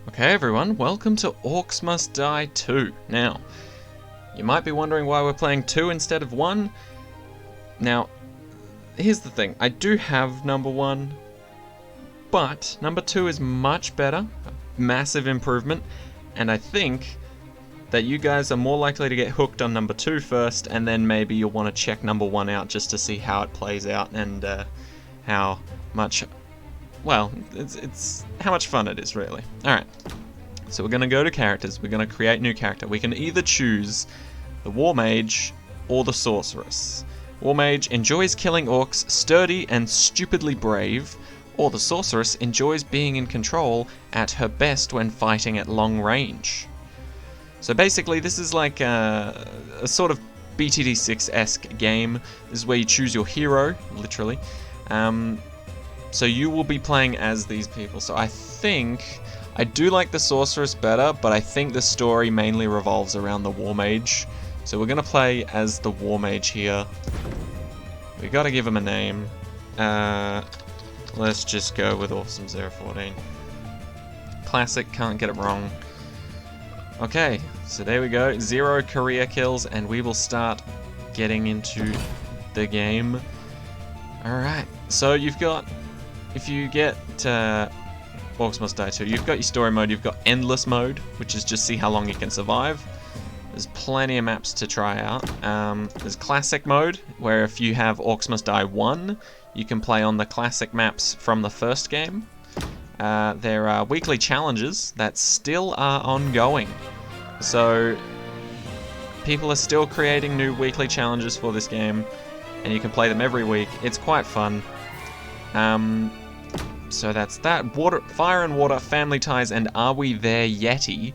Okay everyone, welcome to Orcs Must Die 2. Now, you might be wondering why we're playing 2 instead of 1. Now, here's the thing, I do have number 1, but number 2 is much better, a massive improvement, and I think that you guys are more likely to get hooked on number 2 first, and then maybe you'll want to check number 1 out just to see how it plays out and how much... well, it's how much fun it is, really. Alright, so we're going to go to characters, we're going to create new character. We can either choose the War Mage or the Sorceress. War Mage enjoys killing orcs, sturdy and stupidly brave, or the Sorceress enjoys being in control at her best when fighting at long range. So basically this is like a sort of BTD6-esque game. This is where you choose your hero, literally. So you will be playing as these people. So I think, I do like the Sorceress better, but I think the story mainly revolves around the War Mage. So we're going to play as the War Mage here. We got to give him a name. Let's just go with Awesome 014. Classic, can't get it wrong. Okay, so there we go. 0 career kills, and we will start getting into the game. Alright, so you've got... if you get Orcs Must Die 2, you've got your story mode, you've got endless mode, which is just see how long you can survive. There's plenty of maps to try out. There's classic mode, where if you have Orcs Must Die 1, you can play on the classic maps from the first game. There are weekly challenges that still are ongoing. So people are still creating new weekly challenges for this game, and you can play them every week. It's quite fun. So that's that. Water, Fire and Water, Family Ties, and Are We There Yeti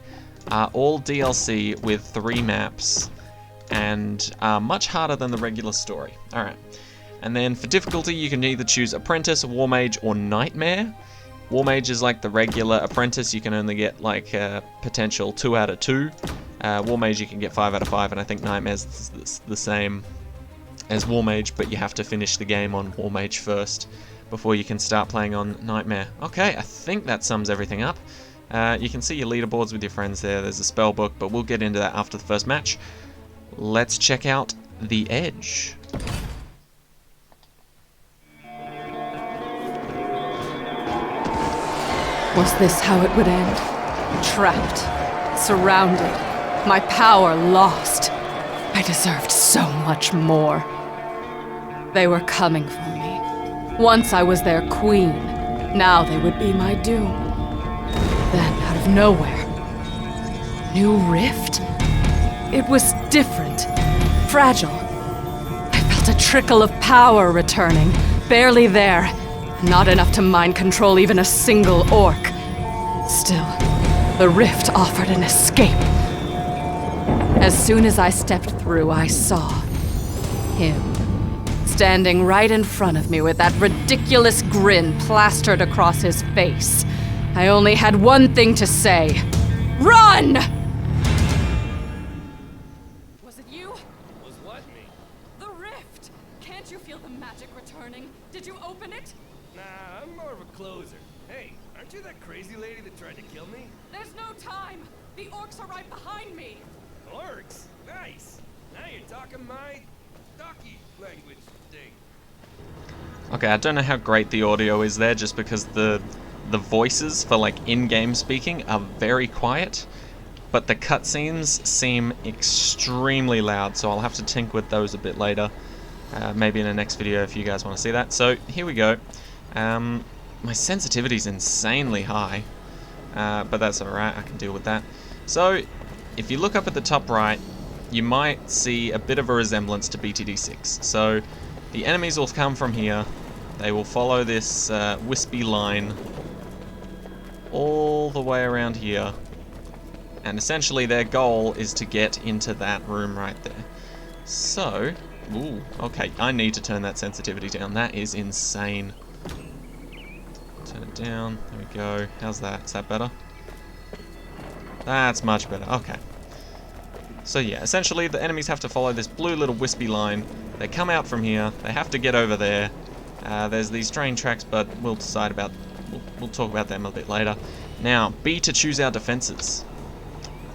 are all DLC with 3 maps and are much harder than the regular story. Alright. And then for difficulty, you can either choose Apprentice, War Mage, or Nightmare. War Mage is like the regular Apprentice. You can only get like potential 2 out of 2. War Mage you can get 5 out of 5, and I think Nightmare's the same as War Mage, but you have to finish the game on War Mage first before you can start playing on Nightmare. Okay, I think that sums everything up. You can see your leaderboards with your friends there. There's a spell book, but we'll get into that after the first match. Let's check out The Edge. Was this how it would end? Trapped, surrounded, my power lost. I deserved so much more. They were coming for me. Once I was their queen, now they would be my doom. Then, out of nowhere, new rift? It was different, fragile. I felt a trickle of power returning, barely there. Not enough to mind control even a single orc. Still, the rift offered an escape. As soon as I stepped through, I saw him. Standing right in front of me with that ridiculous grin plastered across his face. I only had one thing to say. Run! Was it you? Was what, me? The rift! Can't you feel the magic returning? Did you open it? Nah, I'm more of a closer. Hey, aren't you that crazy lady that tried to kill me? There's no time! The orcs are right behind me! Orcs? Nice! Now you're talking my donkey language thing. Okay, I don't know how great the audio is there, just because the voices for like in-game speaking are very quiet, but the cutscenes seem extremely loud, so I'll have to tinker with those a bit later. Maybe in the next video if you guys want to see that. So here we go. My sensitivity is insanely high, but that's alright, I can deal with that. So if you look up at the top right, you might see a bit of a resemblance to BTD6. So the enemies will come from here, they will follow this wispy line all the way around here, and essentially their goal is to get into that room right there. So, ooh, okay, I need to turn that sensitivity down, that is insane. Turn it down, there we go. How's that? Is that better? That's much better, okay. So yeah, essentially the enemies have to follow this blue little wispy line. They come out from here, they have to get over there. There's these train tracks, but we'll decide about... we'll talk about them a bit later. Now, B to choose our defenses.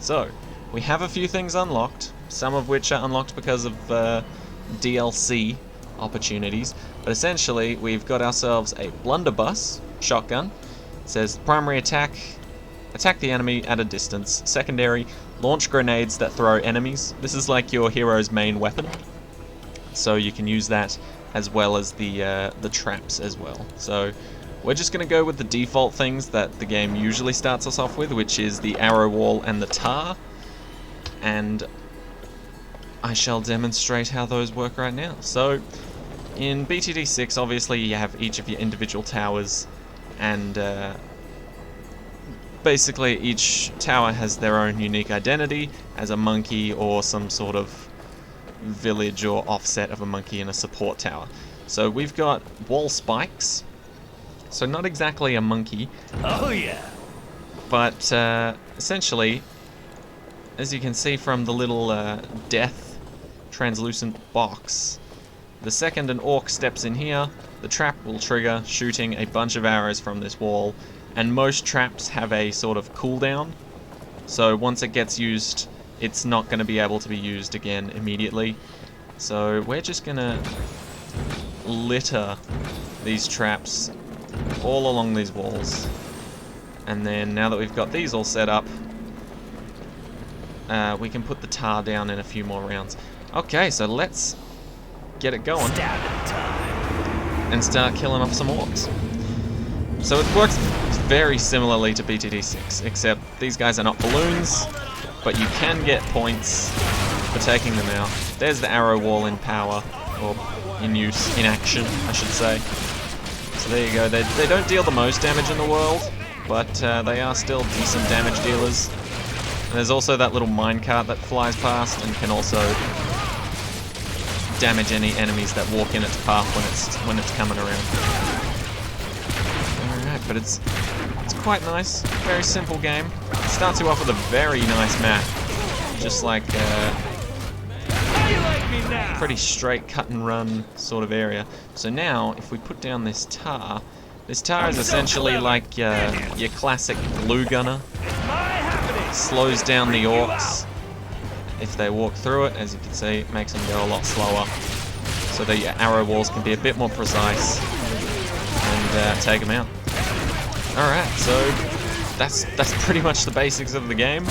So, we have a few things unlocked, some of which are unlocked because of DLC opportunities, but essentially we've got ourselves a blunderbuss shotgun. It says primary attack the enemy at a distance. Secondary, launch grenades that throw enemies. This is like your hero's main weapon, so you can use that as well as the traps as well. So we're just going to go with the default things that the game usually starts us off with, which is the arrow wall and the tar, and I shall demonstrate how those work right now. So in BTD 6, obviously you have each of your individual towers, and basically each tower has their own unique identity as a monkey or some sort of village or offset of a monkey in a support tower. So we've got wall spikes, so not exactly a monkey. Oh yeah. But essentially, as you can see from the little death translucent box, the second an orc steps in here, the trap will trigger, shooting a bunch of arrows from this wall, and most traps have a sort of cooldown, so once it gets used, it's not going to be able to be used again immediately. So we're just going to litter these traps all along these walls. And then now that we've got these all set up, we can put the tar down in a few more rounds. Okay, so let's get it going and start killing off some orcs. So it works very similarly to BTD 6, except these guys are not balloons, but you can get points for taking them out. There's the arrow wall in power, or in use, in action, I should say. So there you go. They don't deal the most damage in the world, but they are still decent damage dealers. And there's also that little minecart that flies past and can also damage any enemies that walk in its path when it's coming around. Alright, but it's quite nice. Very simple game. It starts you off with a very nice map. Just like pretty straight cut and run sort of area. So now, if we put down this tar is essentially like your classic glue gunner. Slows down the orcs if they walk through it. As you can see, it makes them go a lot slower, so that your arrow walls can be a bit more precise and take them out. Alright, so that's pretty much the basics of the game.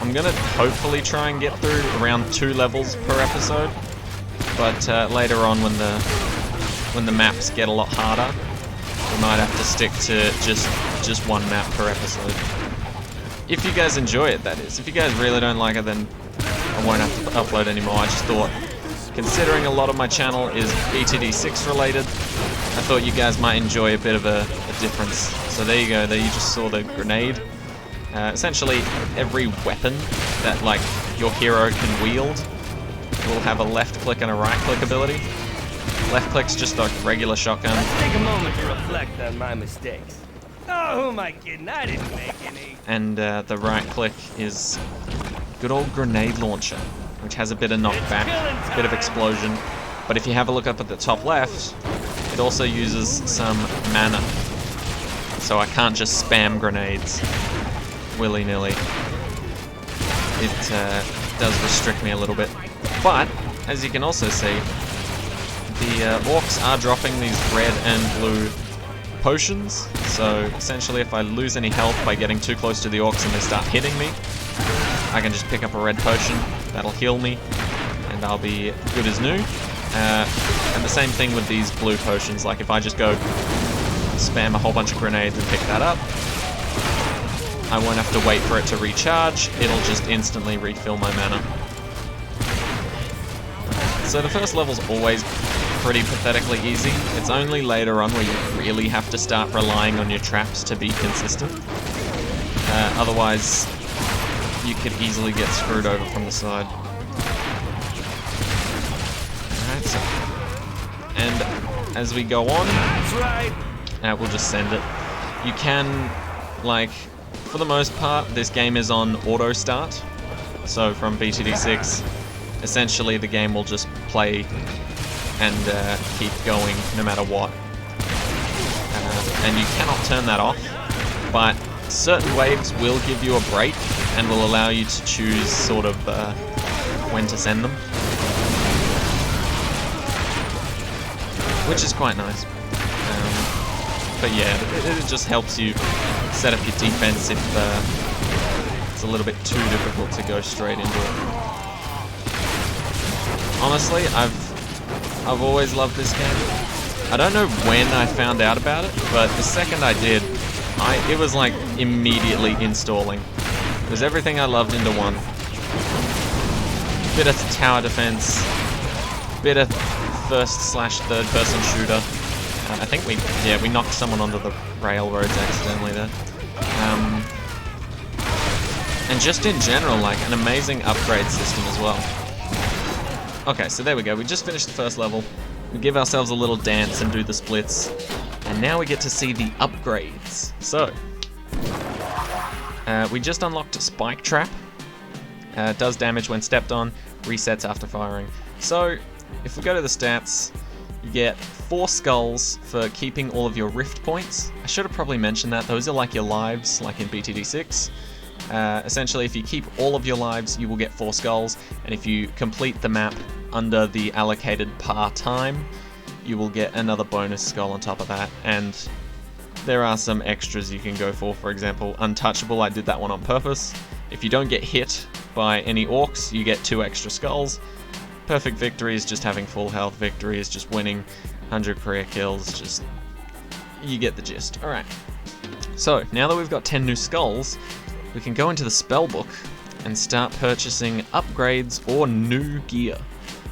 I'm gonna hopefully try and get through around 2 levels per episode, but later on when the maps get a lot harder, we might have to stick to just 1 map per episode. If you guys enjoy it, that is. If you guys really don't like it, then I won't have to upload anymore. I just thought, considering a lot of my channel is BTD 6 related, I thought you guys might enjoy a bit of a difference. So there you go, there you just saw the grenade. Essentially, every weapon that like your hero can wield will have a left click and a right click ability. Left click's just like a regular shotgun. Let's take a moment to reflect on my mistakes. Oh, who am I kidding? I didn't make any. And the right click is good old grenade launcher, which has a bit of knockback, a bit of explosion. But if you have a look up at the top left, it also uses some mana. So I can't just spam grenades willy-nilly. It does restrict me a little bit. But, as you can also see, the orcs are dropping these red and blue potions. So essentially, if I lose any health by getting too close to the orcs and they start hitting me, I can just pick up a red potion. That'll heal me, and I'll be good as new. And the same thing with these blue potions. Like if I just go spam a whole bunch of grenades and pick that up, I won't have to wait for it to recharge. It'll just instantly refill my mana. So the first level's always pretty pathetically easy. It's only later on where you really have to start relying on your traps to be consistent. Otherwise, you could easily get screwed over from the side. Alright, so... And as we go on, we'll just send it. You can, like, for the most part, this game is on auto start. So from BTD 6, essentially the game will just play and keep going no matter what. And you cannot turn that off, but certain waves will give you a break and will allow you to choose sort of when to send them, which is quite nice. But yeah, it just helps you set up your defense if it's a little bit too difficult to go straight into it. Honestly, I've always loved this game. I don't know when I found out about it, but the second I did, it was like immediately installing. It was everything I loved into one. Bit of tower defense, bit of first/third person shooter. I think we knocked someone onto the railroads accidentally there. And just in general, like an amazing upgrade system as well. Okay, so there we go. We just finished the first level. We give ourselves a little dance and do the splits. And now we get to see the upgrades. So, we just unlocked a Spike Trap. Does damage when stepped on, resets after firing. So, if we go to the stats, you get 4 skulls for keeping all of your rift points. I should have probably mentioned that. Those are like your lives, like in BTD 6. Essentially, if you keep all of your lives, you will get 4 skulls, and if you complete the map under the allocated par time, you will get another bonus skull on top of that. And there are some extras you can go for example, Untouchable. I did that one on purpose. If you don't get hit by any orcs, you get 2 extra skulls. Perfect Victory is just having full health. Victory is just winning 100 career kills. Just, you get the gist. Alright, so now that we've got 10 new skulls, we can go into the spellbook and start purchasing upgrades or new gear.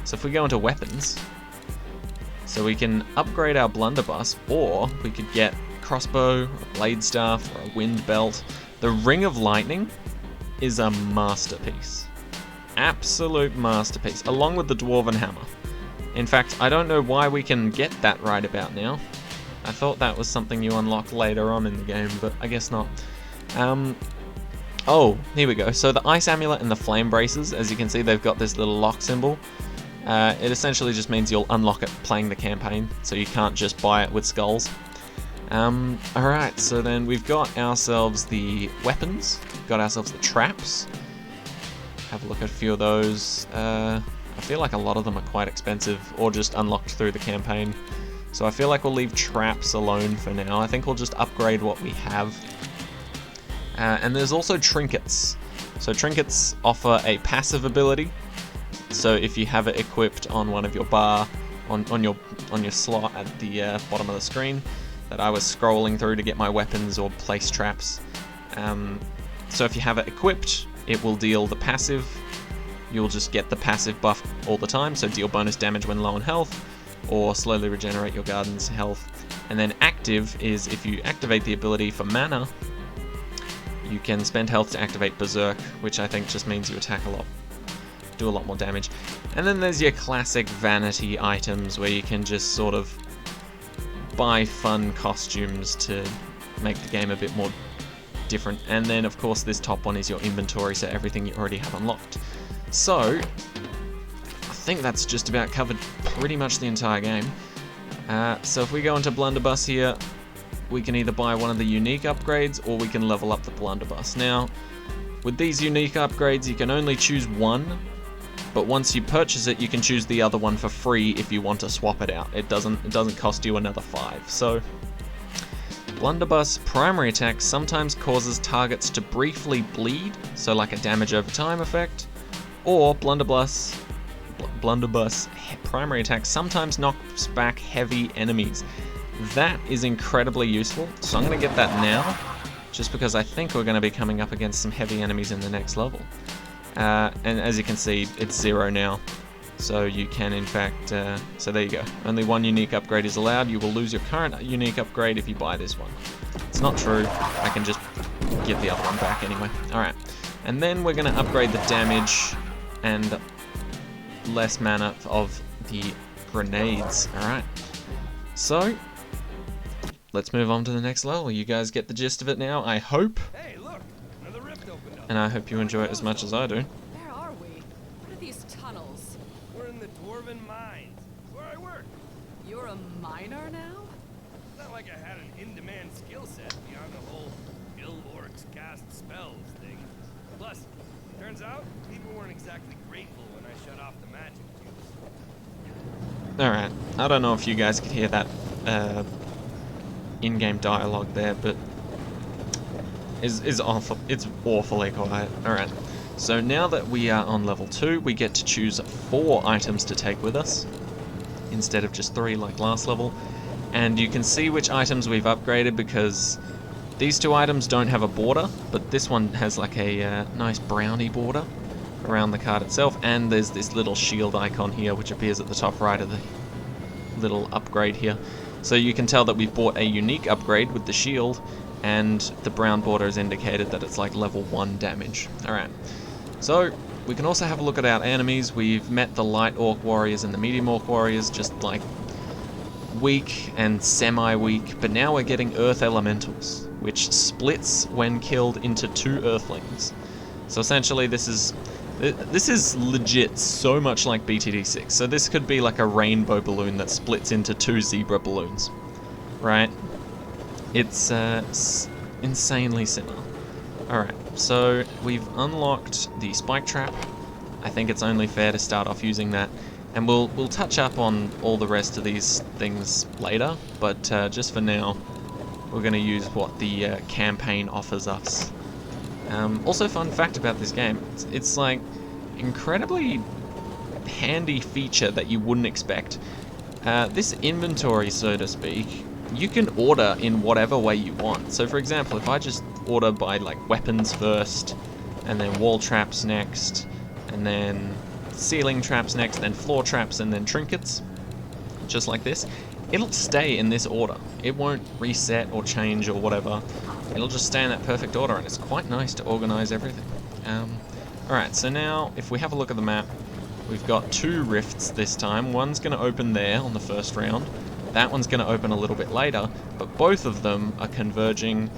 So if we go into weapons, so we can upgrade our blunderbuss, or we could get crossbow, a blade staff, or a wind belt. The Ring of Lightning is a masterpiece. Absolute masterpiece, along with the Dwarven Hammer. In fact, I don't know why we can get that right about now. I thought that was something you unlock later on in the game, but I guess not. Oh, here we go. So the Ice Amulet and the Flame Braces, as you can see, they've got this little lock symbol. It essentially just means you'll unlock it playing the campaign, so you can't just buy it with skulls. Alright, so then we've got ourselves the weapons, we've got ourselves the traps. Have a look at a few of those. I feel like a lot of them are quite expensive, or just unlocked through the campaign. So I feel like we'll leave traps alone for now. I think we'll just upgrade what we have. And there's also trinkets. So trinkets offer a passive ability. So if you have it equipped on one of your bar, on your slot at the bottom of the screen, that I was scrolling through to get my weapons or place traps. So if you have it equipped, it will deal the passive. You'll just get the passive buff all the time, so deal bonus damage when low on health, or slowly regenerate your garden's health. And then active is if you activate the ability for mana, you can spend health to activate Berserk, which I think just means you attack a lot, do a lot more damage. And then there's your classic vanity items where you can just sort of buy fun costumes to make the game a bit more different. And then of course this top one is your inventory, so everything you already have unlocked. So I think that's just about covered pretty much the entire game. So if we go into Blunderbuss here, we can either buy one of the unique upgrades or we can level up the Blunderbuss. Now, with these unique upgrades, you can only choose one, but once you purchase it, you can choose the other one for free if you want to swap it out. It doesn't cost you another 5. So, Blunderbuss primary attack sometimes causes targets to briefly bleed, so like a damage over time effect, or Blunderbuss primary attack sometimes knocks back heavy enemies. That is incredibly useful, so I'm going to get that now, just because I think we're going to be coming up against some heavy enemies in the next level. And as you can see, it's 0 now, so you can in fact, so there you go. Only one unique upgrade is allowed. You will lose your current unique upgrade if you buy this one. It's not true, I can just give the other one back anyway. Alright, and then we're going to upgrade the damage and less mana of the grenades. Alright, so let's move on to the next level. You guys get the gist of it now, I hope. Hey, look, another rift opened up. And I hope you enjoy it as much as I do. Where are we? What are these tunnels? We're in the Dwarven Mines. It's where I work. You're a miner now? It's not like I had an in-demand skill set beyond the whole build orc cast spells thing. Plus, turns out people weren't exactly grateful when I shut off the magic juice. Alright, I don't know if you guys could hear that in-game dialogue there, but is awful. It's awfully quiet. Alright, so now that we are on level 2, we get to choose 4 items to take with us, instead of just 3 like last level. And you can see which items we've upgraded because these 2 items don't have a border, but this one has like a nice brownie border around the card itself, and there's this little shield icon here which appears at the top right of the little upgrade here. So you can tell that we've bought a unique upgrade with the shield, and the brown border is indicated that it's like level 1 damage. Alright, so we can also have a look at our enemies. We've met the light orc warriors and the medium orc warriors, just like weak and semi-weak, but now we're getting earth elementals, which splits when killed into 2 earthlings. So essentially this is legit so much like BTD6. So this could be like a rainbow balloon that splits into 2 zebra balloons, right? It's insanely similar. Alright, so we've unlocked the spike trap. I think it's only fair to start off using that. And we'll touch up on all the rest of these things later, but just for now, we're going to use what the campaign offers us. Also, fun fact about this game, it's like incredibly handy feature that you wouldn't expect. This inventory, so to speak, you can order in whatever way you want. So for example, if I just order by like weapons first, and then wall traps next, and then ceiling traps next, then floor traps, and then trinkets, just like this, it'll stay in this order. It won't reset or change or whatever. It'll just stay in that perfect order, and it's quite nice to organize everything. Alright, so now if we have a look at the map, we've got 2 rifts this time. One's going to open there on the first round. That one's going to open a little bit later, but both of them are converging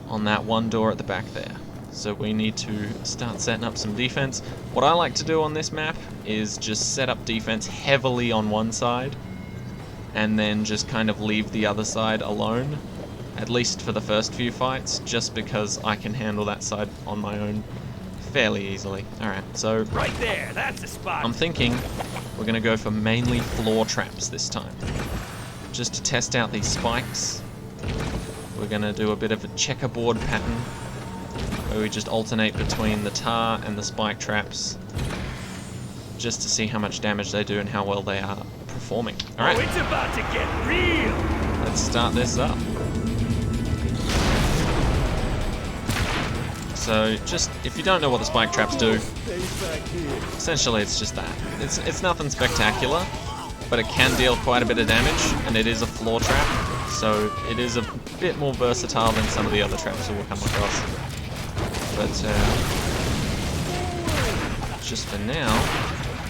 on that one door at the back there. So we need to start setting up some defense. What I like to do on this map is just set up defense heavily on one side, and then just kind of leave the other side alone, at least for the first few fights, just because I can handle that side on my own fairly easily. Alright, so Right there, that's a spot. I'm thinking we're going to go for mainly floor traps this time, just to test out these spikes. We're going to do a bit of a checkerboard pattern, where we just alternate between the tar and the spike traps, just to see how much damage they do and how well they are performing. Alright, Oh, it's about to get real. let's start this up. So just, if you don't know what the spike traps do, essentially it's just that. It's nothing spectacular, but it can deal quite a bit of damage, and it is a floor trap, so it is a bit more versatile than some of the other traps that we'll come across. But just for now,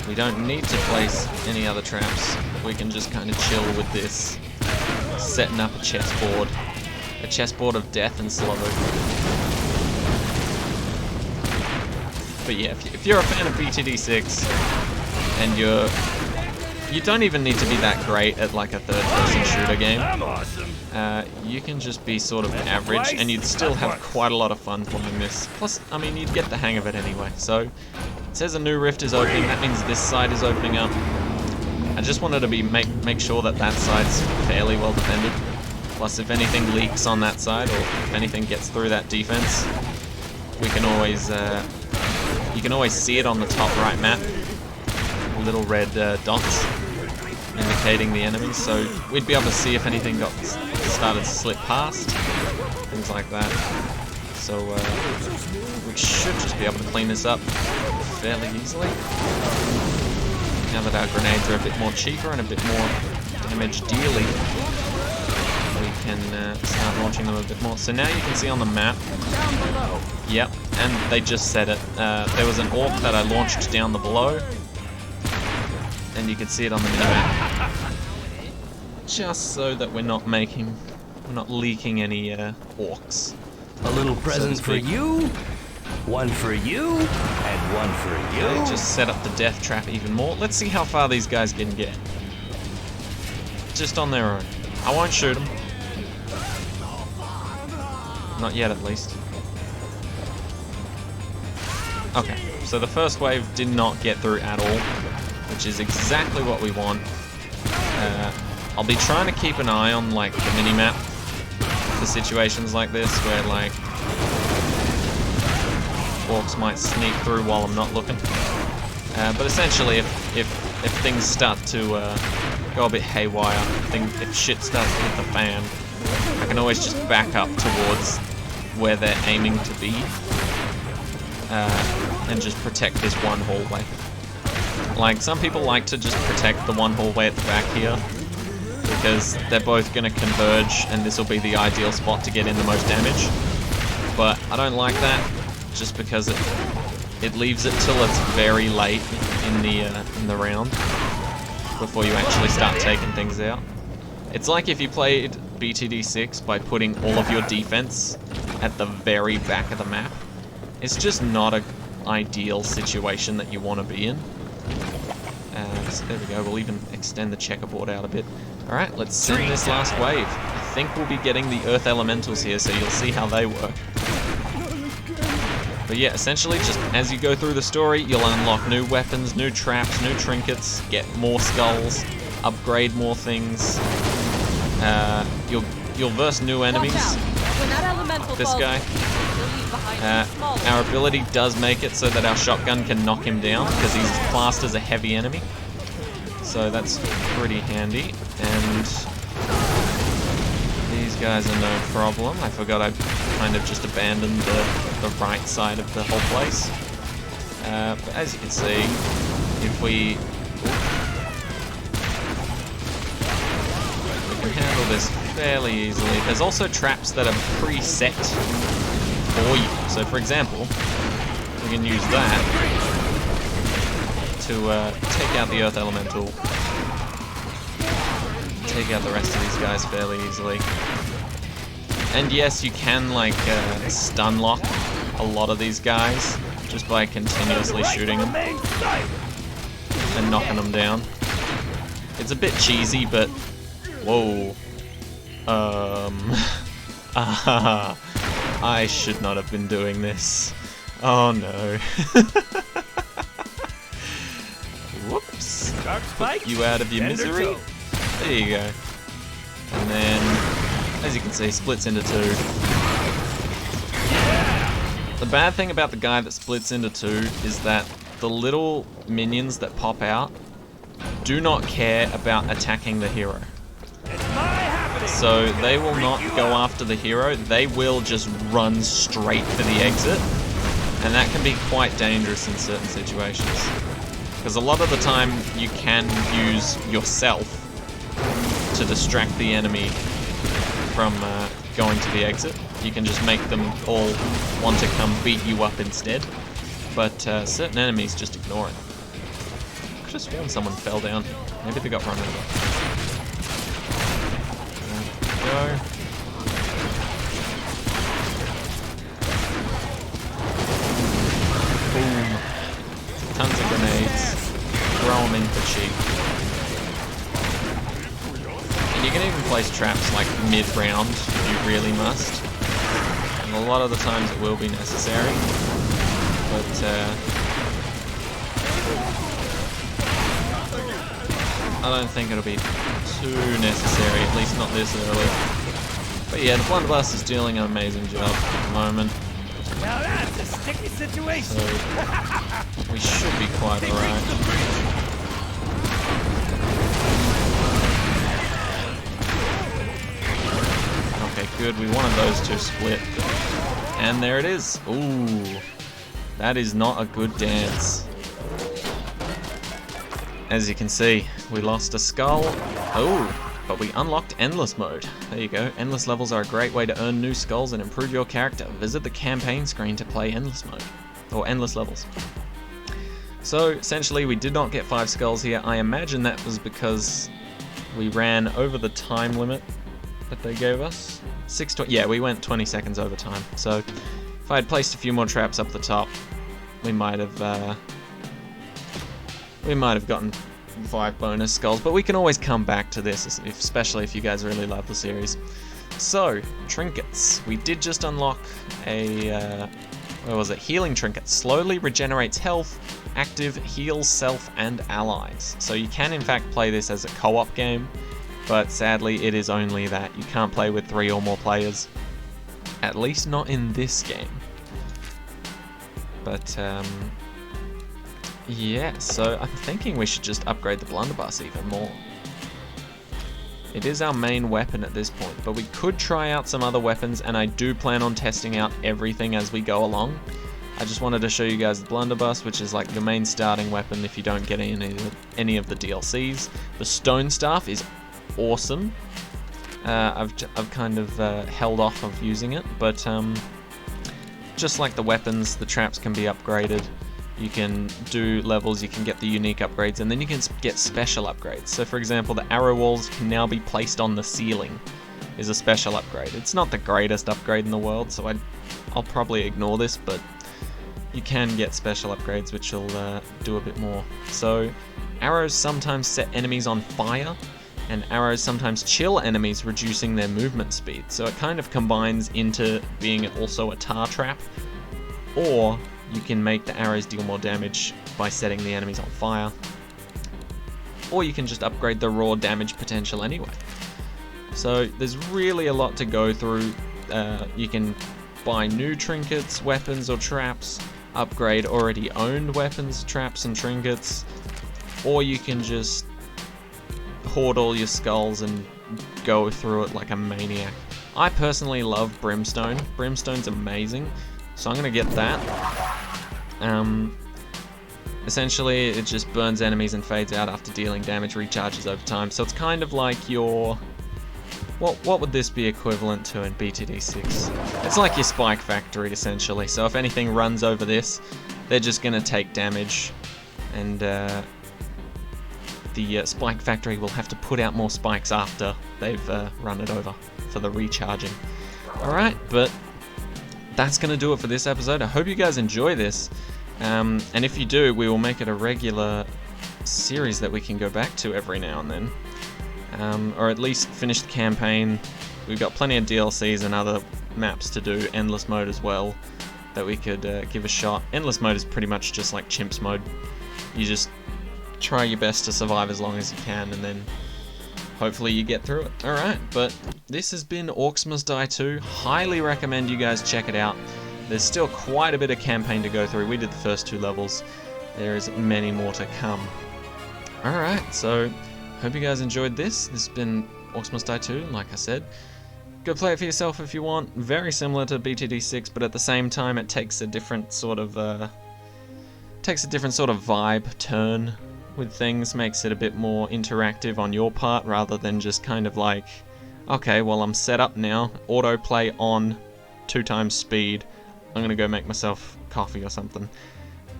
we don't need to place any other traps. We can just kind of chill with this, setting up a chessboard of death and slaughter. But yeah, if you're a fan of BTD6 and you don't even need to be that great at like a third-person shooter game. I'm awesome. You can just be sort of average, and you'd still have quite a lot of fun playing this. Plus, I mean, you'd get the hang of it anyway. So, it says a new rift is opening. That means this side is opening up. I just wanted to make sure that that side's fairly well defended. Plus, if anything leaks on that side, or if anything gets through that defense, we can always you can always see it on the top right map. Little red dots indicating the enemies, so we'd be able to see if anything got started to slip past, things like that. So we should just be able to clean this up fairly easily. Now that our grenades are a bit more cheaper and a bit more damage dealing, we can start launching them a bit more. So now you can see on the map, yep, and they just said it, there was an orc that I launched down the below, and you can see it on the minimap, just so that we're not leaking any orcs. A little present for you, one for you, and one for you. Okay, just set up the death trap even more. Let's see how far these guys can get. Just on their own. I won't shoot them. Not yet, at least. Okay, so the first wave did not get through at all, which is exactly what we want. I'll be trying to keep an eye on like the mini-map for situations like this where like orcs might sneak through while I'm not looking. But essentially, if things start to go a bit haywire, if shit starts to hit the fan, I can always just back up towards where they're aiming to be and just protect this one hallway. Like, some people like to just protect the one hallway at the back here because they're both going to converge and this will be the ideal spot to get in the most damage. But I don't like that just because it leaves it till it's very late in the round before you actually start taking things out. It's like if you played BTD6 by putting all of your defense at the very back of the map. It's just not an ideal situation that you want to be in. So there we go, we'll even extend the checkerboard out a bit. Alright, let's send this last wave. I think we'll be getting the Earth Elementals here, so you'll see how they work. But yeah, essentially, just as you go through the story, you'll unlock new weapons, new traps, new trinkets, get more skulls, upgrade more things. You'll verse new enemies. This guy. Our ability does make it so that our shotgun can knock him down because he's classed as a heavy enemy. So that's pretty handy. And these guys are no problem. I forgot I kind of just abandoned the right side of the whole place. But as you can see, if we can handle this fairly easily. There's also traps that are preset for you. So for example, we can use that to take out the Earth Elemental, take out the rest of these guys fairly easily. And yes, you can like stun lock a lot of these guys just by continuously shooting them and knocking them down. It's a bit cheesy, but whoa. I should not have been doing this. Oh no. Whoops. Put you out of your misery. There you go. And then, as you can see, splits into two. The bad thing about the guy that splits into two is that the little minions that pop out do not care about attacking the hero. So they will not go after the hero, they will just run straight for the exit. And that can be quite dangerous in certain situations. Because a lot of the time you can use yourself to distract the enemy from going to the exit. You can just make them all want to come beat you up instead. But certain enemies just ignore it. I could have sworn someone fell down. Maybe they got run over. Go. Boom. Tons of grenades. Throw them in for cheap. And you can even place traps like mid-round if you really must. And a lot of the times it will be necessary. But I don't think it'll be too necessary, at least not this early. But yeah, the blunderbuss is doing an amazing job at the moment. Now that's a sticky situation. So we should be quite alright. Okay, good. We wanted those two split. And there it is. Ooh. That is not a good dance. As you can see, we lost a skull. Oh, but we unlocked Endless Mode. There you go. Endless levels are a great way to earn new skulls and improve your character. Visit the campaign screen to play Endless Mode. Or Endless levels. So, essentially, we did not get 5 skulls here. I imagine that was because we ran over the time limit that they gave us. Yeah, we went 20 seconds over time. So, if I had placed a few more traps up the top, we might have gotten 5 bonus skulls, but we can always come back to this, especially if you guys really love the series. So, trinkets. We did just unlock a, where was it? Healing Trinket. Slowly regenerates health, active, heals self and allies. So you can in fact play this as a co-op game, but sadly it is only that. You can't play with 3 or more players. At least not in this game. But, yeah, so I'm thinking we should just upgrade the blunderbuss even more. It is our main weapon at this point, but we could try out some other weapons, and I do plan on testing out everything as we go along. I just wanted to show you guys the blunderbuss, which is like the main starting weapon if you don't get any of the DLCs. The stone staff is awesome. I've kind of held off of using it, but just like the weapons, the traps can be upgraded. You can do levels, you can get the unique upgrades, and then you can get special upgrades. So for example, the arrow walls can now be placed on the ceiling, is a special upgrade. It's not the greatest upgrade in the world, so I'll probably ignore this, but you can get special upgrades which will do a bit more. So arrows sometimes set enemies on fire, and arrows sometimes chill enemies, reducing their movement speed. So it kind of combines into being also a tar trap, or you can make the arrows deal more damage by setting the enemies on fire. Or you can just upgrade the raw damage potential anyway. So there's really a lot to go through. You can buy new trinkets, weapons or traps, upgrade already owned weapons, traps and trinkets, or you can just hoard all your skulls and go through it like a maniac. I personally love Brimstone. Brimstone's amazing, so I'm gonna get that. Essentially, it just burns enemies and fades out after dealing damage, recharges over time. So it's kind of like your... What would this be equivalent to in BTD6? It's like your Spike Factory, essentially. So if anything runs over this, they're just going to take damage. And the Spike Factory will have to put out more spikes after they've run it over for the recharging. Alright, but that's going to do it for this episode. I hope you guys enjoy this. And if you do, we will make it a regular series that we can go back to every now and then. Or at least finish the campaign. We've got plenty of DLCs and other maps to do, endless mode as well, that we could give a shot. Endless mode is pretty much just like chimps mode. You just try your best to survive as long as you can, and then hopefully you get through it. Alright, but this has been Orcs Must Die 2. Highly recommend you guys check it out. There's still quite a bit of campaign to go through. We did the first 2 levels. There is many more to come. Alright, so hope you guys enjoyed this. This has been Orcs Must Die 2, like I said. Go play it for yourself if you want. Very similar to BTD6, but at the same time it takes a different sort of vibe turn with things, makes it a bit more interactive on your part rather than just kind of like, okay, well I'm set up now, autoplay on, 2 times speed, I'm gonna go make myself coffee or something.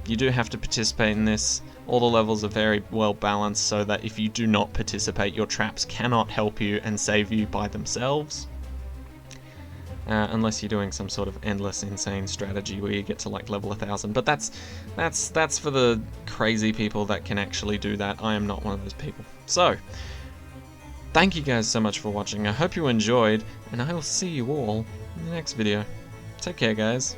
You do have to participate in this. All the levels are very well balanced so that if you do not participate, your traps cannot help you and save you by themselves. Unless you're doing some sort of endless insane strategy where you get to like level 1000, but that's for the crazy people that can actually do that. I am not one of those people. So, thank you guys so much for watching. I hope you enjoyed, and I will see you all in the next video. Take care, guys.